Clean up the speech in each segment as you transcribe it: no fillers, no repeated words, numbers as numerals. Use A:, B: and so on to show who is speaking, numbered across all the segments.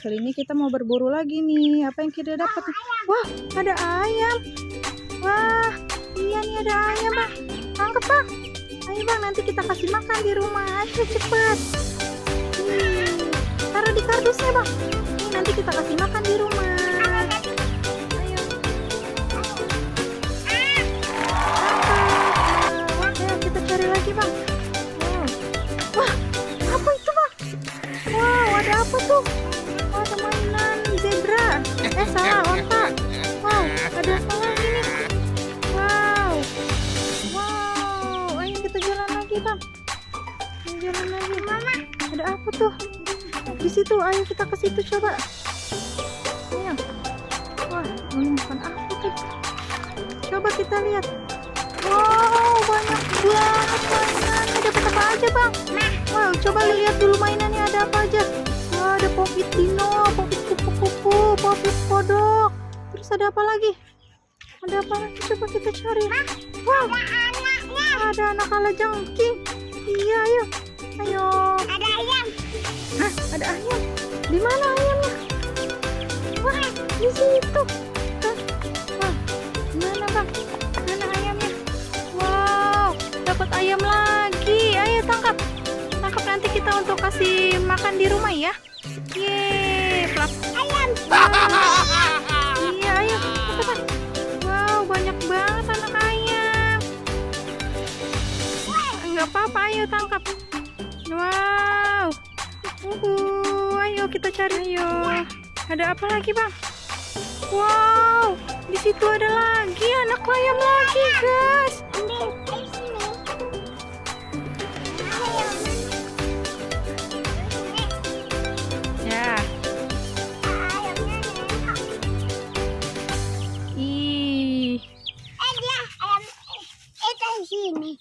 A: Kali ini kita mau berburu lagi nih. Apa yang kita dapat? Wah, ada ayam. Wah, iya nih ada ayam, Bang. Tangkap, Bang. Ayo, Bang, nanti kita kasih makan di rumah. Ayo cepat. Taruh di kardusnya, Bang. Ini nanti kita kasih makan di rumah. Ayo. Ayo kita cari lagi, Bang. Wah, apa itu, Bang? Wow, ada apa tuh? Oh, ada mainan zebra. Salah, onta. Wow, ada apa lagi nih? Wow. Wow, ayo kita jalan lagi, Bang. Jalan lagi. Mama, ada apa tuh? Di situ, ayo kita ke situ coba. Ayo. Wah, menemukan apa tuh? Coba kita lihat. Wow, banyak banget mainannya. Dapat apa aja, Bang? Wow, coba lihat dulu mainannya ada apa aja. Wah, ada popit dino, popit kupu-kupu, popit kodok. Terus ada apa lagi? Ada apa lagi? Coba kita cari. Wow, ada anak kalajengking. Iya, ayo. Ayo.
B: Ada ayam.
A: Hah, ada ayam. Di mana ayamnya? Wah, di situ. Hah? Wah, mana, Bang? Mana ayamnya? Wow, dapat ayam lagi. Ayo tangkap. Tangkap, nanti kita untuk kasih makan di rumah ya. Yeay, plak.
B: Ayam.
A: Iya, ayo. Cepat. Wow, banyak banget anak ayam. Enggak apa-apa, ayo tangkap. Wow. Ayo kita cari. Ayo. Ada apa lagi, Bang? Wow, di situ ada lagi anak ayam lagi, guys.
B: Ambil, ayo sini.
A: Ya.
B: Ayamnya nih.
A: Ih.
B: Dia ayam itu di sini.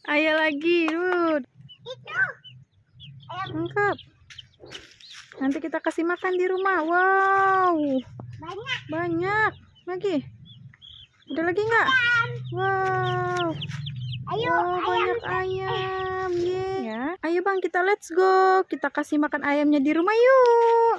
A: Ayo lagi, Rud.
B: Itu ayam
A: Tangkap. Nanti kita kasih makan di rumah. Wow,
B: banyak.
A: banyak lagi. Ada lagi nggak? Wow.
B: Ayo,
A: Wow, banyak ayam. Yeay. Ya. Ayo, Bang, kita let's go. Kita kasih makan ayamnya di rumah yuk.